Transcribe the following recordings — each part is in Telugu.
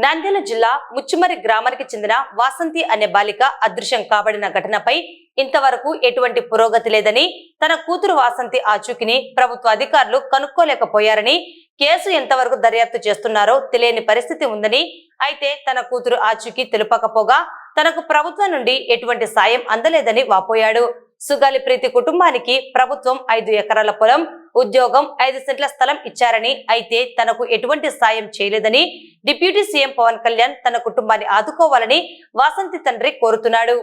నంద్యాల జిల్లా ముచ్చుమరి గ్రామానికి చెందిన వాసంతి అనే బాలిక అదృశ్యం కాబడిన ఘటనపై ఇంతవరకు ఎటువంటి పురోగతి లేదని, తన కూతురు వాసంతి ఆచూకీని ప్రభుత్వ అధికారులు కనుక్కోలేకపోయారని, కేసు ఎంతవరకు దర్యాప్తు చేస్తున్నారో తెలియని పరిస్థితి ఉందని, అయితే తన కూతురు ఆచూకీ తెలుపకపోగా తనకు ప్రభుత్వం నుండి ఎటువంటి సాయం అందలేదని వాపోయాడు. సుగాలి ప్రీతి కుటుంబానికి ప్రభుత్వం 5 ఎకరాల పొలం, ఉద్యోగం, 5 సెంట్ల స్థలం ఇచ్చారని, అయితే తనకు ఎటువంటి సాయం చేయలేదని డిప్యూటీ సీఎం పవన్ కళ్యాణ్ తన కుటుంబాన్ని ఆదుకోవాలని వాసంతి తండ్రి కోరుతున్నాడు.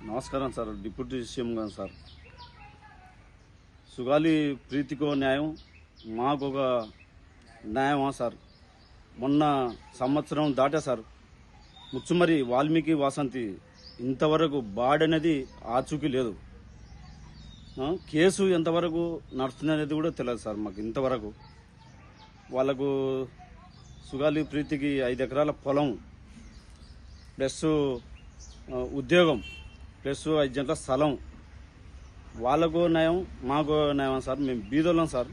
నమస్కారం సార్, డిప్యూటీ సీఎం గారు సార్. సుగాలి ప్రీతికో న్యాయం, మాకొక న్యాయమా సార్? మొన్న సంవత్సరం దాటా సార్. ముచ్చుమరి వాల్మీకి వాసంతి ఇంతవరకు బాడనేది ఆచూకీ లేదు. కేసు ఎంతవరకు నడుస్తుంది అనేది కూడా తెలియదు సార్ మాకు ఇంతవరకు. వాళ్ళకు సుగాలి ప్రీతికి 5 ఎకరాల పొలం ప్లస్ ఉద్యోగం ప్లస్ 5 సెంట్ల స్థలం, వాళ్ళకు న్యాయం మాకు న్యాయం సార్. మేము బీదోళ్ళం సార్.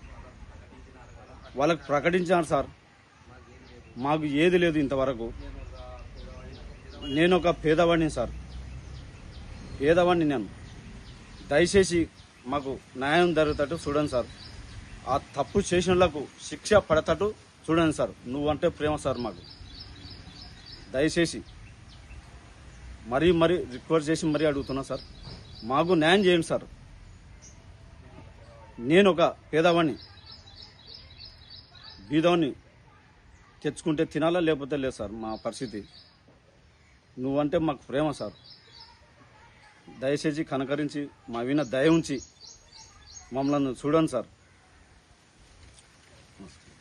వాళ్ళకు ప్రకటించాను సార్, మాకు ఏది లేదు ఇంతవరకు. నేను ఒక పేదవాడిని సార్, పేదవాడిని నేను. దయచేసి మాకు న్యాయం జరుగుతట్టు చూడండి సార్. ఆ తప్పు చేసినలకు శిక్ష పడతట్టు చూడండి సార్. నువ్వంటే ప్రేమ సార్ మాకు. దయచేసి మరీ రిక్వెస్ట్ చేసి మరీ అడుగుతున్నా సార్, మాకు న్యాయం చేయండి సార్. నేను ఒక పేదవాడిని, బీదవాడిని. తెచ్చుకుంటే తినాలా, లేకపోతే లేదు సార్ మా పరిస్థితి. నువ్వంటే మాకు ప్రేమ సార్. దయచేసి కనకరించి మా విన దయ ఉంచి మమ్మల్ని చూడండి సార్.